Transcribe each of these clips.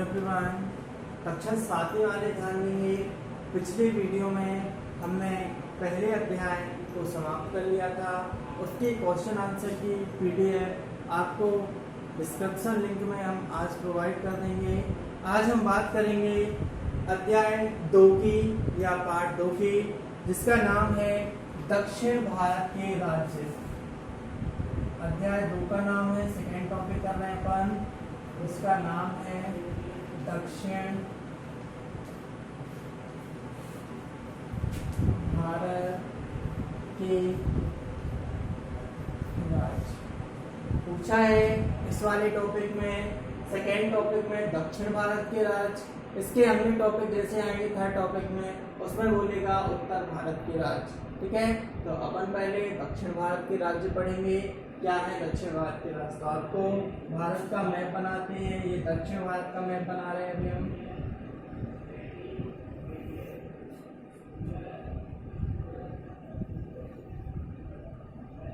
Everyone, कक्षा 7वीं वाले ध्यान देंगे। पिछले वीडियो में हमने पहले अध्याय को समाप्त कर लिया था। उसके क्वेश्चन आंसर की पीडीएफ आपको डिस्क्रिप्शन लिंक में हम आज प्रोवाइड कर देंगे। आज हम बात करेंगे अध्याय 2 की या पार्ट 2 की, जिसका नाम है दक्षिण भारत के राज्य। अध्याय 2 का नाम है, सेकेंड टॉपिक कर रहे हैं अपन, उसका नाम है दक्षिण भारत के राज्य। पूछा है इस वाले टॉपिक में, सेकेंड टॉपिक में दक्षिण भारत के राज्य। इसके अगले टॉपिक जैसे आएंगे थर्ड टॉपिक में, उसमें बोलेगा उत्तर भारत के राज्य। ठीक है, तो अपन पहले दक्षिण भारत के राज्य पढ़ेंगे। क्या है दक्षिण भारत के राज्य? तो आपको भारत का मैप बनाते हैं। ये दक्षिण भारत का मैप बना रहे हैं अभी हम।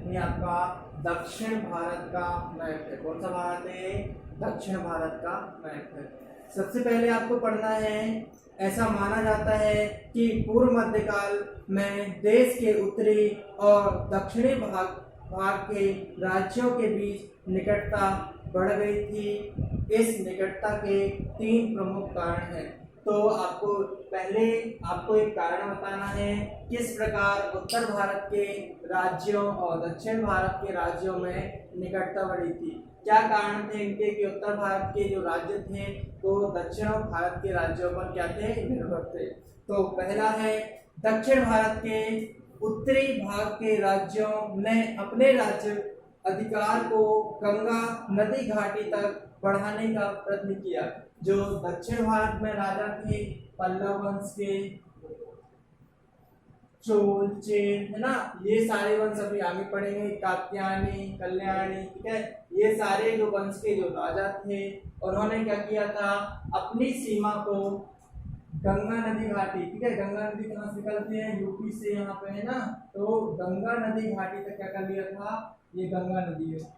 ये आपका दक्षिण भारत का मैप है। कौन सा भारत है? दक्षिण भारत का मैप है। सबसे पहले आपको पढ़ना है, ऐसा माना जाता है कि पूर्व मध्यकाल में देश के उत्तरी और दक्षिणी भाग के राज्यों के बीच निकटता बढ़ गई थी। इस निकटता के 3 प्रमुख कारण हैं। तो पहले आपको एक कारण बताना है, किस प्रकार उत्तर भारत के राज्यों और दक्षिण भारत के राज्यों में निकटता बढ़ी थी। क्या कारण थे इनके कि उत्तर भारत के जो राज्य थे वो दक्षिण भारत के राज्यों पर क्या थे? निर्भर थे। तो पहला है, दक्षिण भारत के उत्तरी भाग के राज्यों ने अपने राज्य अधिकार को गंगा नदी घाटी तक बढ़ाने का प्रयत्न किया। जो दक्षिण भारत में राजा थे, पल्लव वंश के, चोल, चेन, है ना, ये सारे वंश अभी आगे पढ़ेंगे, कात्यायनी, कल्याणी। ठीक है, ये सारे जो वंश के जो राजा थे, उन्होंने क्या किया था? अपनी सीमा को गंगा नदी घाटी, ठीक है, गंगा नदी कहाँ से निकलती है? यूपी से, यहाँ पे है ना, तो गंगा नदी घाटी तक क्या कर लिया था? ये गंगा नदी है।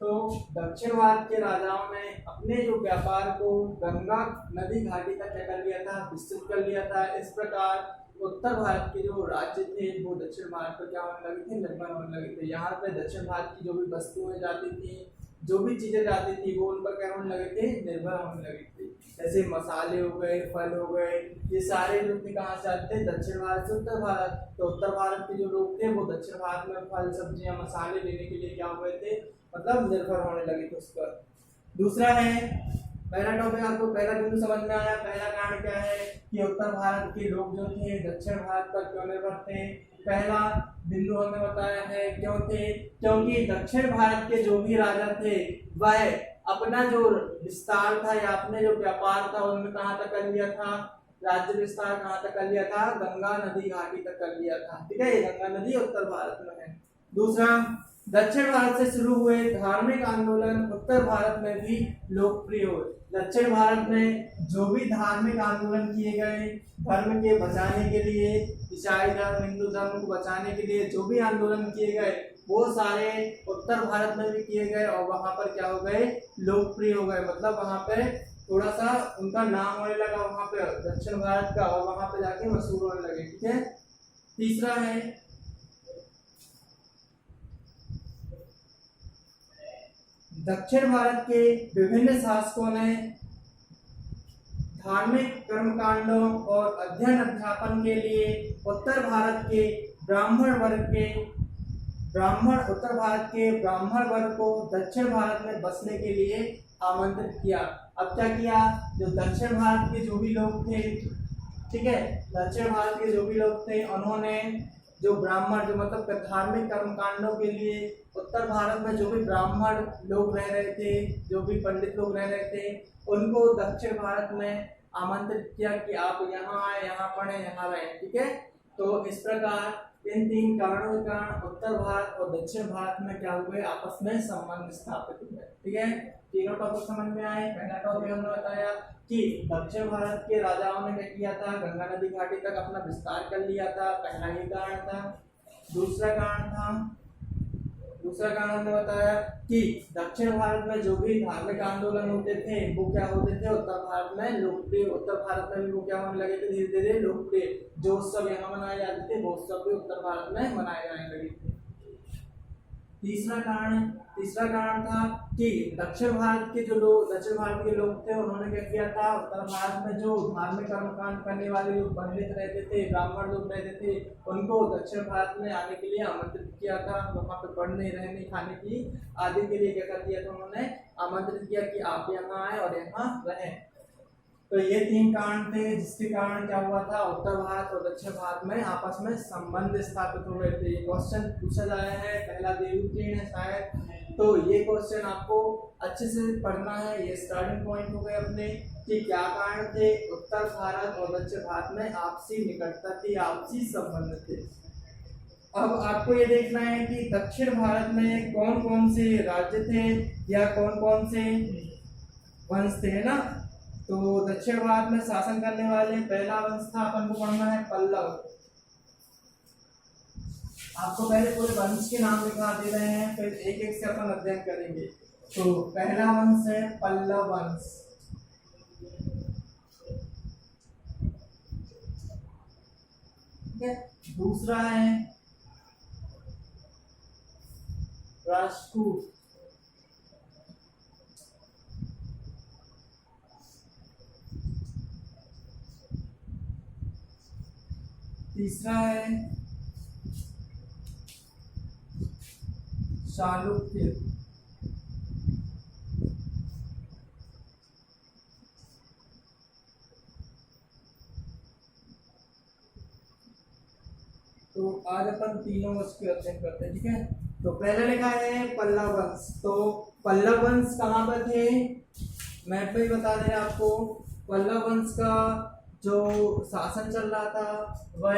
तो दक्षिण भारत के राजाओं ने अपने जो व्यापार को गंगा नदी घाटी तक क्या कर लिया था? विस्तृत कर लिया था। इस प्रकार उत्तर भारत के जो राज्य थे वो दक्षिण भारत पर क्या होने लगे थे? निर्भर होने लगे थे। यहाँ पे दक्षिण भारत की जो भी वस्तुएं जाती थी, जो भी चीजें जाती थी, वो उन पर क्या होने लगे थे? निर्भर होने लगे थे। जैसे मसाले हो गए, फल हो गए, ये सारे जो थे कहाँ से आते थे? दक्षिण भारत से उत्तर भारत। तो उत्तर भारत के जो लोग थे वो दक्षिण भारत में फल, सब्जियां, मसाले लेने के लिए क्या हुए थे? मतलब निर्भर होने लगे थे उस पर। दूसरा है, पहला टॉपिक आपको पहला बिंदु समझ में आया। पहला कारण क्या है कि उत्तर भारत के लोग जो थे दक्षिण भारत पर क्यों निर्भर थे? पहला बिंदु हमें बताया है, क्यों थे? क्योंकि दक्षिण भारत के जो भी राजा थे वह अपना जो विस्तार था या अपने जो व्यापार था उन्होंने कहाँ तक कर लिया था? राज्य विस्तार कहाँ तक कर लिया था? गंगा नदी घाटी तक कर लिया था। ठीक है, ये गंगा नदी उत्तर भारत में है। दूसरा, दक्षिण भारत से शुरू हुए धार्मिक आंदोलन उत्तर भारत में भी लोकप्रिय हुए। दक्षिण भारत में जो भी धार्मिक आंदोलन किए गए धर्म के बचाने के लिए, ईसाई धर्म, हिंदू धर्म को बचाने के लिए जो भी आंदोलन किए गए वो सारे उत्तर भारत में भी किए गए और वहां पर क्या हो गए? लोकप्रिय हो गए। मतलब वहां पे थोड़ा सा उनका नाम होने लगा वहां पे दक्षिण भारत का, और वहां पे जाके मशहूर होने लगे। ठीक है। तीसरा है, दक्षिण भारत के विभिन्न शासकों ने धार्मिक कर्मकांडों और अध्ययन अध्यापन के लिए उत्तर भारत के ब्राह्मण वर्ग को दक्षिण भारत में बसने के लिए आमंत्रित किया। अब क्या किया? जो दक्षिण भारत के जो भी लोग थे, ठीक है, दक्षिण भारत के जो भी लोग थे, उन्होंने जो ब्राह्मण, जो मतलब धार्मिक कर्मकांडों के लिए उत्तर भारत में जो भी ब्राह्मण लोग रह रहे थे, जो भी पंडित लोग रह रहे थे, उनको दक्षिण भारत में आमंत्रित किया कि आप यहाँ आए, यहाँ पढ़े, यहाँ रहें। ठीक है, तो इस प्रकार इन 3 कारणों के कारण उत्तर भारत और दक्षिण भारत में क्या हुए? आपस में संबंध स्थापित हुए। ठीक है, तीनों टॉपिक समझ में आए। पहला टॉपिक हमने बताया कि दक्षिण भारत के राजाओं ने क्या किया था? गंगा नदी घाटी तक अपना विस्तार कर लिया था। पहला ये कारण था। दूसरा कारण था दूसरा कारण हमने बताया कि दक्षिण भारत में जो भी धार्मिक आंदोलन होते थे वो क्या होते थे उत्तर भारत में लोकप्रिय, उत्तर भारत में भी वो क्या होने लगे थे धीरे धीरे लोकप्रिय। जो उत्सव यहाँ मनाए जाते थे वो उत्सव भी उत्तर भारत में मनाए जाने लगे थे। तीसरा कारण था कि दक्षिण भारत के लोग थे, उन्होंने क्या किया था, उत्तर भारत में जो धार्मिक कर्मकांड करने वाले जो पंडित रहते थे, ब्राह्मण लोग रहते थे, उनको दक्षिण भारत में आने के लिए आमंत्रित किया था। वहां पे पढ़ने, रहने, खाने की आदि के लिए क्या कर दिया था, उन्होंने आमंत्रित किया कि आप यहाँ आए और यहाँ रहें। तो ये 3 कारण थे जिसके कारण क्या हुआ था, उत्तर भारत और दक्षिण भारत में आपस में संबंध स्थापित हो गए थे। ये क्वेश्चन पूछा जाया है, पहला देवउत्तीर्ण है शायद, तो ये क्वेश्चन आपको अच्छे से पढ़ना है। ये स्टार्टिंग पॉइंट हो गए अपने कि क्या कारण थे, उत्तर भारत और दक्षिण भारत में आपसी निकटता थी, आपसी संबंध थे। अब आपको ये देखना है कि दक्षिण भारत में कौन कौन से राज्य थे या कौन कौन से वंश थे ना। तो दक्षिण भारत में शासन करने वाले पहला वंश था, अपन को पढ़ना है पल्लव। आपको पहले पूरे वंश के नाम लिखा दे रहे हैं, फिर एक एक से अपन अध्ययन करेंगे। तो पहला वंश है पल्लव वंश, ठीक है। दूसरा है राष्ट्रकूट, तीसरा है चालुक्य, तो आज अपन तीनों वंश के अध्ययन करते हैं, ठीक है। तो पहले लिखा है पल्लव वंश। तो पल्लव वंश कहाँ पर थे, मैप पे ही बता दे आपको। पल्लव वंश का जो शासन चल रहा था वह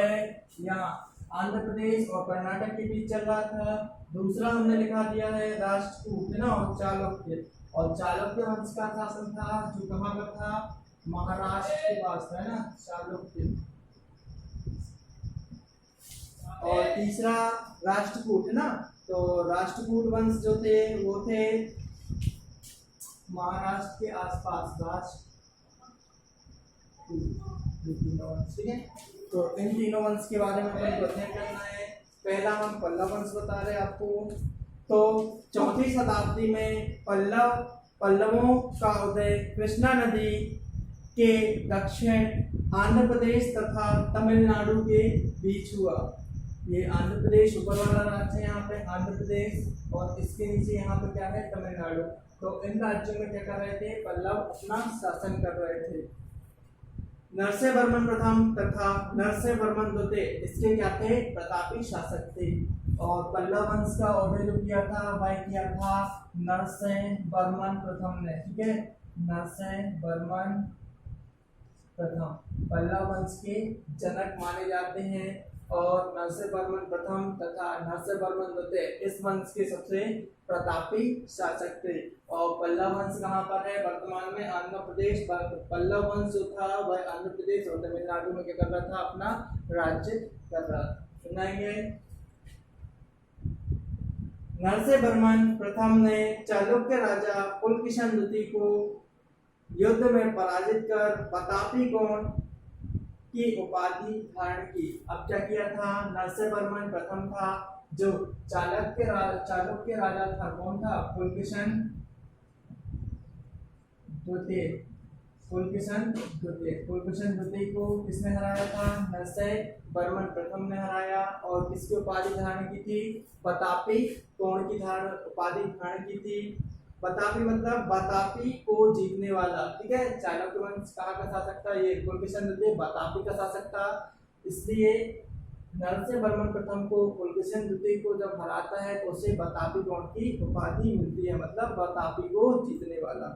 यहाँ आंध्र प्रदेश और कर्नाटक के बीच चल रहा था। दूसरा हमने लिखा दिया है राष्ट्रकूट, है ना, और चालुक्य। और चालुक्य वंश का शासन था जो कहाँ पर था, महाराष्ट्र के पास था, है ना, चालुक्य। और तीसरा राष्ट्रकूट, है ना। तो राष्ट्रकूट वंश जो थे वो थे महाराष्ट्र के आसपास, ठीक है। तो इन तीनों वंश के बारे में अपन को अध्ययन करना है। पहला हम पल्लव वंश बता रहे हैं आपको। तो 4वीं शताब्दी में पल्लवों का उदय कृष्णा नदी के दक्षिण आंध्र प्रदेश तथा तमिलनाडु के बीच हुआ। ये आंध्र प्रदेश ऊपर वाला राज्य है, यहाँ पे आंध्र प्रदेश, और इसके नीचे यहाँ पे क्या है, तमिलनाडु। तो इन राज्यों में क्या कर रहे थे, पल्लव अपना शासन कर रहे थे। नरसिंहवर्मन प्रथम तथा नरसिंहवर्मन द्वितीय इसके क्या थे, प्रतापी शासक थे। और पल्लव वंश का उदय जो किया था वह किया था नरसिंहवर्मन प्रथम ने, ठीक है। नरसिंहवर्मन प्रथम पल्लव वंश के जनक माने जाते हैं। और नरसिंहवर्मन प्रथम तथा नरसिंहवर्मन द्वितीय इस वंश के सबसे प्रतापी शासक थे। और पल्लव वंश कहाँ पर है, वर्तमान में आंध्र प्रदेश। पल्लव वंश जो था वह आंध्र प्रदेश और तमिलनाडु में क्या कर रहा था, अपना राज्य कर रहा था। सुनाएंगे। नरसिंहवर्मन प्रथम ने चालुक्य राजा पुलकेशिन द्वितीय को युद्ध में पराजित कर प्रतापी कोण की उपाधि धारण की। अब क्या किया था, नरसिंहवर्मन प्रथम था जो चालुक्य राजा था, कौन था, पुलकेशिन द्वितीय। पुलकेशिन द्वितीय को किसने हराया था, नरसिंहवर्मन प्रथम ने हराया। और किसकी उपाधि धारण की थी, प्रतापी कोण की उपाधि धारण की थी। प्रतापी मतलब प्रतापी को जीतने वाला, ठीक है। चालुक्य वंश कहाँ का शासक था, ये पुलकेशिन द्वितीय प्रतापी का शासक था। इसलिए नरसिंहवर्मन प्रथम को पुलकेशिन द्वितीय को जब हराता है तो उसे प्रतापी कोण की उपाधि मिलती है, मतलब प्रतापी को जीतने वाला।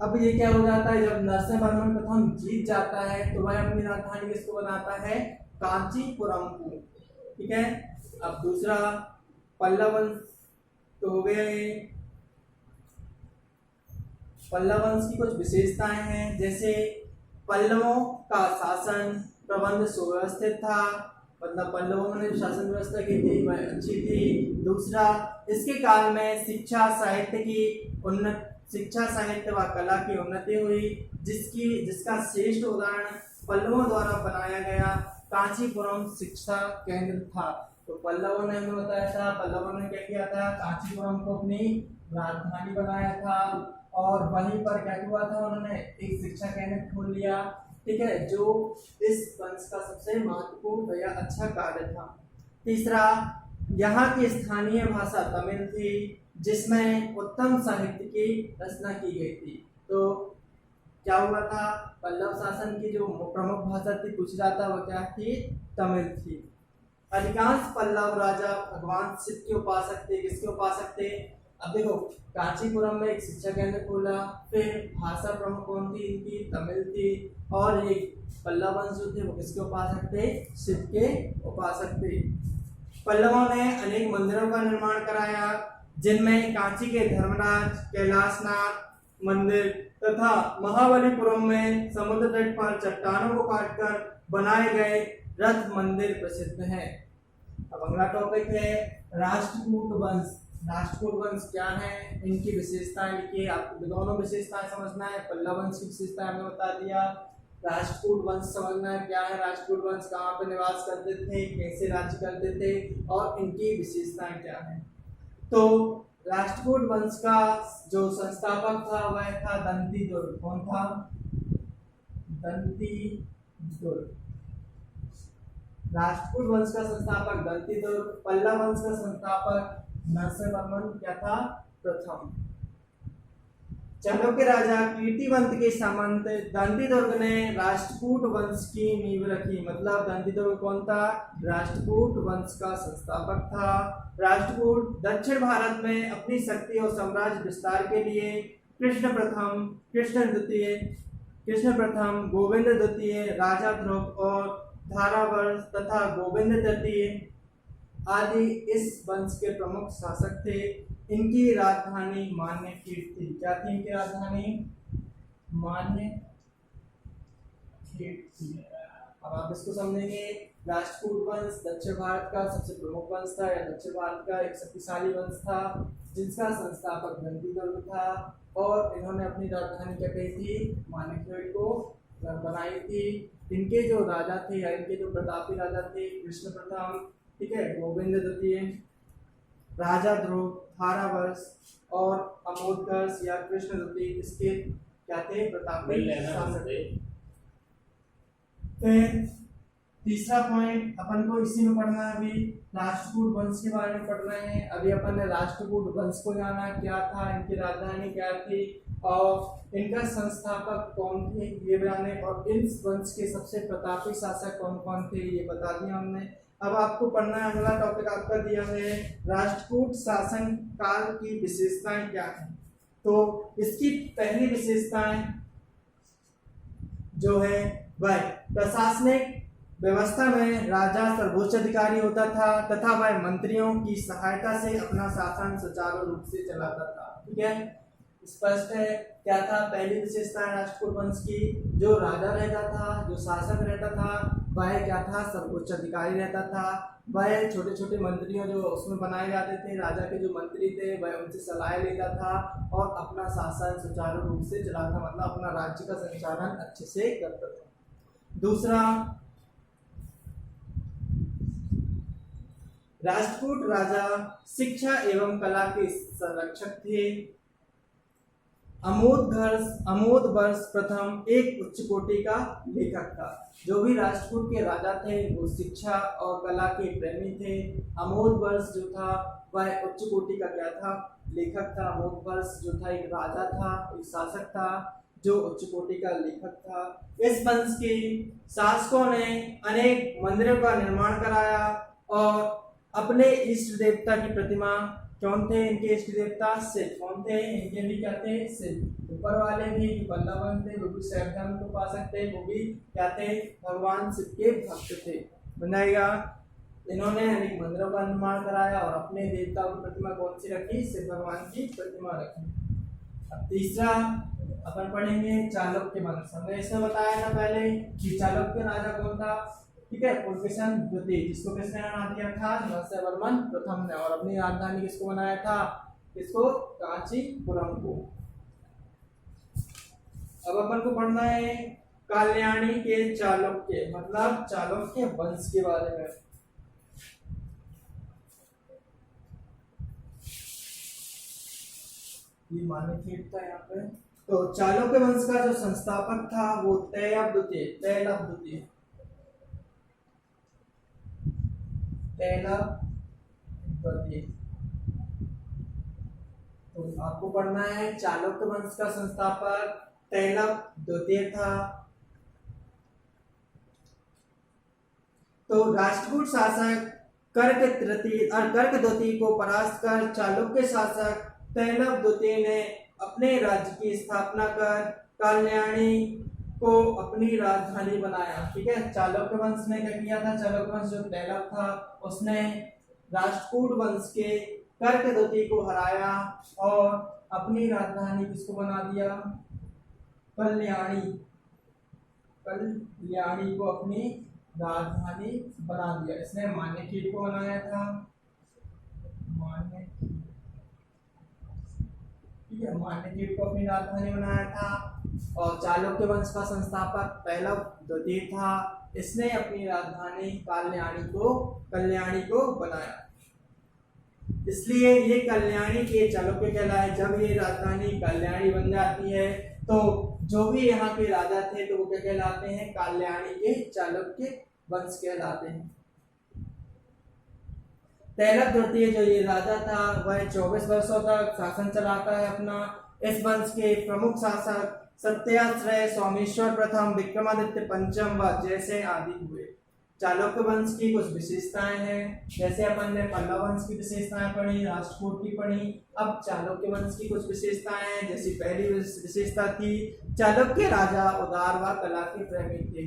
अब ये क्या हो जाता है, जब नरसिंहवर्मन प्रथम जीत जाता है तो वह अपनी राजधानी किसको बनाता है, कांचीपुरम को, ठीक है। अब दूसरा पल्लव वंश तो हो गया। पल्लव वंश की कुछ विशेषताएं हैं, जैसे पल्लवों का शासन प्रबंध सुव्यवस्थित था, मतलब पल्लवों ने जो शासन व्यवस्था की थी वह अच्छी थी। दूसरा, इसके काल में शिक्षा साहित्य व कला की उन्नति हुई, जिसका श्रेष्ठ उदाहरण पल्लवों द्वारा बनाया गया कांचीपुरम शिक्षा केंद्र था। तो पल्लवों ने हमें बताया था, पल्लवों ने क्या किया था, कांचीपुरम को अपनी राजधानी बनाया था और वहीं पर क्या हुआ था, उन्होंने एक शिक्षा केंद्र खोल लिया। ठीक है, जो इस वंश का सबसे महत्वपूर्ण या अच्छा कार्य था। तीसरा, यहाँ की स्थानीय भाषा तमिल थी, जिसमें उत्तम साहित्य की रचना की गई थी। तो क्या हुआ था, पल्लव शासन की जो प्रमुख भाषा थी पूछा जाता वह क्या थी, तमिल थी। अधिकांश पल्लव राजा भगवान शिव के उपासक थे। किसके उपासक थे? अब देखो, कांचीपुरम में एक शिक्षा केंद्र खोला, फिर भाषा प्रमुख कौन थी इनकी, तमिल थी, और ये पल्लव वंश जो थे वो किसके उपासक थे, शिव के उपासक थे। पल्लवों ने अनेक मंदिरों का निर्माण कराया, जिनमें कांची के धर्मराज, कैलाशनाथ मंदिर तथा महाबलीपुरम में समुद्र तट पर चट्टानों को काटकर बनाए गए रथ मंदिर प्रसिद्ध है। अब अगला टॉपिक है राष्ट्रकूट वंश। राष्ट्रकूट वंश क्या है, इनकी विशेषताएं लिखिए। आपको दोनों विशेषताएं समझना है, पल्लव वंश की विशेषताएं हमने बता दिया, राष्ट्रकूट वंश समझना है क्या है, राष्ट्रकूट वंश कहाँ पे निवास करते थे, कैसे राज्य करते थे और इनकी विशेषताएं क्या है। तो राष्ट्रकूट वंश का जो संस्थापक था वह था दंतीदुर्ग। कौन था? दंतीदुर्ग। राष्ट्रकूट वंश का संस्थापक दंतीदुर्ग। पल्लव वंश का संस्थापक नरसिंहवर्मन क्या था? प्रथम। चालुक्य राजा कीर्तिवंत के सामंत दंतीदुर्ग ने राष्ट्रकूट वंश की नींव रखी। मतलब दंतीदुर्ग कौन था? राष्ट्रकूट वंश का संस्थापक था। राष्ट्रकूट दक्षिण भारत में अपनी शक्ति और साम्राज्य विस्तार के लिए कृष्ण प्रथम, गोविंद द्वितीय, राजा ध्रुव और धारावर्ष तथा गोविंद तृतीय आदि इस वंश के प्रमुख शासक थे। इनकी राजधानी मान्यखेड़ थी। क्या थी इनकी राजधानी? मान्यखेड़ थी। अब आप इसको समझेंगे, राष्ट्रकूट वंश दक्षिण भारत का सबसे प्रमुख वंश था, या दक्षिण भारत का एक शक्तिशाली वंश था, जिसका संस्थापक दंतीदुर्ग था, और इन्होंने अपनी राजधानी क्या कही थी? मान्यखेड़ को बनाई थी। इनके जो राजा थे या इनके जो प्रतापी राजा थे, कृष्ण प्रथम, ठीक है, गोविंद द्वितीय, राजा ध्रुव, धारावर्ष और अमोदगर्ष या कृष्ण द्वितीय, इसके क्या थे? प्रतापी शासक थे। फिर तीसरा पॉइंट अपन को इसी में पढ़ना है। अभी राष्ट्रकूट वंश के बारे में पढ़ रहे हैं। अभी अपन ने राष्ट्रकूट वंश को जाना, क्या था, इनकी राजधानी क्या थी और इनका संस्थापक कौन थे ये जाने, और इस वंश के सबसे प्रतापी शासक कौन कौन थे ये बता दिया हमने। अब आपको पढ़ना है, अगला टॉपिक आपका दिया है राष्ट्रकूट शासन काल की विशेषताएं क्या है। तो इसकी पहली विशेषताएं जो है वह प्रशासनिक व्यवस्था में राजा सर्वोच्च अधिकारी होता था तथा वह मंत्रियों की सहायता से अपना शासन सुचारू रूप से चलाता था। ठीक है, स्पष्ट है। क्या था पहली विशेषता राष्ट्रकूट वंश की? जो राजा रहता था, जो शासक रहता था, वह क्या था? सर्वोच्च अधिकारी रहता था। वह छोटे छोटे मंत्रियों जो उसमें बनाए जाते थे, राजा के जो मंत्री थे, वह उनसे सलाह लेता था और अपना शासन सुचारू रूप से चलाता, मतलब अपना राज्य का संचालन अच्छे से करता था। दूसरा, राष्ट्रकूट राजा शिक्षा एवं कला के संरक्षक थे। अमोदवर्ष प्रथम एक उच्च कोटि का लेखक था। जो भी राष्ट्रकूट के राजा थे वो शिक्षा और कला के प्रेमी थे। अमोदवर्ष जो था वह उच्च कोटि का क्या था? लेखक था। अमोदवर्ष जो था एक राजा था, एक शासक था जो उच्च कोटि का लेखक था। इस वंश के शासकों ने अनेक मंदिरों का निर्माण कराया और अपने इष्ट देवता की प्रतिमा, कौन थे इनके इष्ट देवता? शिव। कौन थे इनके भी? क्या थे? शिव। ऊपर वाले भी पल्लव वंश थे, वो भी शैवधर्म को उपासक थे, वो भी क्या थे? भगवान शिव के भक्त थे। बनाएगा, इन्होंने अनेक मंदिरों का निर्माण कराया और अपने देवता की प्रतिमा कौन सी रखी? शिव भगवान की प्रतिमा रखी। अब तीसरा अपन पढ़ेंगे चालुक्य वंश। हमने इसमें बताया था पहले कि चालुक्य राजा कौन था? ठीक है, पुलकेशन द्वितीय, जिसको किसने बना दिया था, नरसिंहवर्मन प्रथम ने, और अपनी राजधानी किसको बनाया था, किसको, कांचीपुरम को। अब अपन को पढ़ना है कल्याणी के चालुक्य, मतलब चालुक्य वंश के बारे में। ये मान्यखेट था यहाँ पे। तो चालुक्य वंश का जो संस्थापक था वो तैलव द्वितीय, तो आपको पढ़ना है चालुक्य वंश का संस्थापक तैलव द्वितीय था। तो राष्ट्रकूट शासक कर्क तृतीय और कर्क द्वितीय को परास्त कर चालुक्य शासक तैलव द्वितीय ने अपने राज्य की स्थापना कर कल्याणी को अपनी राजधानी बनाया। ठीक है, चालुक्य वंश ने क्या किया था, चालुक्य वंश जो तैलव था उसने राष्ट्रकूट वंश के कर्क द्वितीय को हराया और अपनी राजधानी किसको बना दिया, कल्याणी को अपनी राजधानी बना दिया। इसने मान्यखेट को बनाया था, मान्यखेट को अपनी राजधानी बनाया था। और चालुक्य वंश का संस्थापक तैलव द्वितीय था, इसने अपनी राजधानी कल्याणी को बनाया। इसलिए ये कल्याणी के चालुक्य कहलाए। जब ये राजधानी कल्याणी बन जाती है तो जो भी यहाँ के राजा थे तो वो क्या कहलाते हैं, कल्याणी के चालुक्य वंश कहलाते हैं। तैलव द्वितीय जो ये राजा था वह 24 वर्षों तक शासन चलाता है अपना। इस वंश के प्रमुख शासक सत्याश्रय, सोमेश्वर प्रथम, विक्रमादित्य पंचम व जैसे आदि हुए। चालुक्य वंश की कुछ विशेषताएं हैं, जैसे अपन ने पल्लव वंश की विशेषताएं पढ़ी, राष्ट्रकूट की पढ़ी। अब चालुक्य वंश की कुछ विशेषताएं हैं, जैसी पहली विशेषता थी चालुक्य राजा उदार व कला के प्रेमी थे।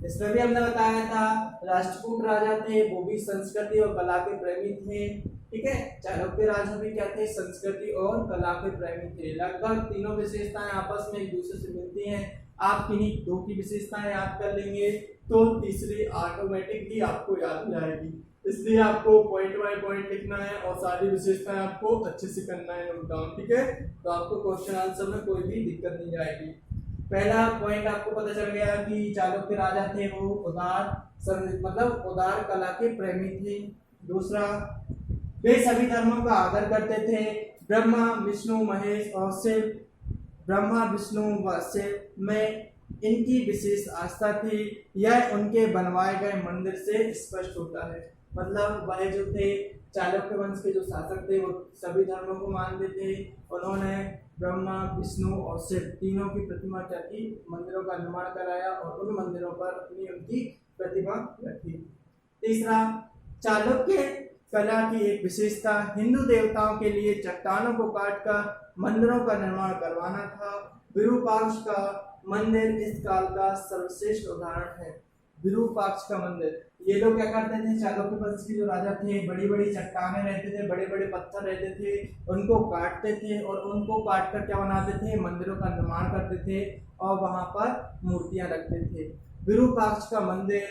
इसमें भी हमने बताया था राष्ट्रकूट राजा थे वो भी संस्कृति और कला के प्रेमी थे। ठीक है, चालुक्य राजा भी क्या थे, संस्कृति और कला के प्रेमी थे। लगभग तीनों विशेषताएं आपस में एक दूसरे से मिलती हैं। आप किन्हीं दो की विशेषताएं याद कर लेंगे तो तीसरी ऑटोमेटिकली आपको याद हो जाएगी। इसलिए आपको पॉइंट बाय पॉइंट लिखना है और सारी विशेषताएं आपको अच्छे से करना है नोट डाउन। ठीक है, तो आपको क्वेश्चन आंसर में कोई भी दिक्कत नहीं आएगी। पहला पॉइंट आपको पता चल गया कि चालुक्य राजा थे वो उदार कला के प्रेमी थे। दूसरा, वे सभी धर्मों का आदर करते थे। ब्रह्मा विष्णु महेश और शिव, ब्रह्मा विष्णु व शिव में इनकी विशेष आस्था थी। यह उनके बनवाए गए मंदिर से स्पष्ट होता है। मतलब वह जो थे चालुक्य वंश के जो शासक थे वो सभी धर्मों को मानते थे। उन्होंने ब्रह्मा विष्णु और शिव तीनों की प्रतिमा क्या की, मंदिरों का निर्माण कराया और उन मंदिरों पर अपनी उनकी प्रतिमा रखी। तीसरा, चालुक्य कला की एक विशेषता हिंदू देवताओं के लिए चट्टानों को काटकर मंदिरों का निर्माण करवाना था। विरूपाक्ष का मंदिर इस काल का सर्वश्रेष्ठ उदाहरण है। विरूपाक्ष का मंदिर, ये लोग क्या करते थे, चालुक्य वंश के जो राजा थे बड़ी बड़ी चट्टानें रहते थे, बड़े बड़े पत्थर रहते थे, उनको काटते थे और उनको काट कर क्या बनाते थे, मंदिरों का निर्माण करते थे और वहां पर मूर्तियां रखते थे। विरूपाक्ष का मंदिर,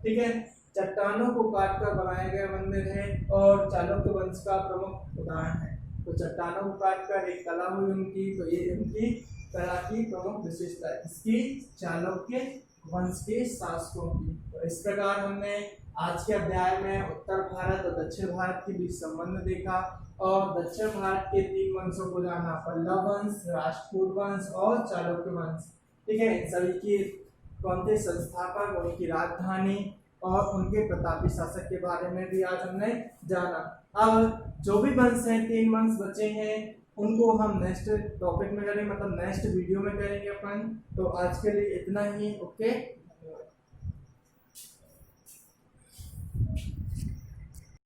ठीक है, चट्टानों को काट कर बनाया गया मंदिर है और चालुक्य वंश का प्रमुख उदाहरण है। तो चट्टानों को काट कर एक कला हुई उनकी, तो ये उनकी कला की प्रमुख विशेषता है, इसकी चालुक्य वंश के शासकों की। तो इस प्रकार हमने आज के अध्याय में उत्तर भारत और दक्षिण भारत के बीच संबंध देखा और दक्षिण भारत के 3 वंशों को जाना, पल्लव वंश, राष्ट्रकूट वंश और चालुक्य वंश। ठीक है, इन सभी की कौन थे संस्थापक, उनकी राजधानी और उनके प्रतापी शासक के बारे में भी आज हमने जाना। अब जो भी वंश हैं, 3 वंश बचे हैं, उनको हम नेक्स्ट टॉपिक में करेंगे, मतलब नेक्स्ट वीडियो में करेंगे अपन। तो आज के लिए इतना ही। ओके।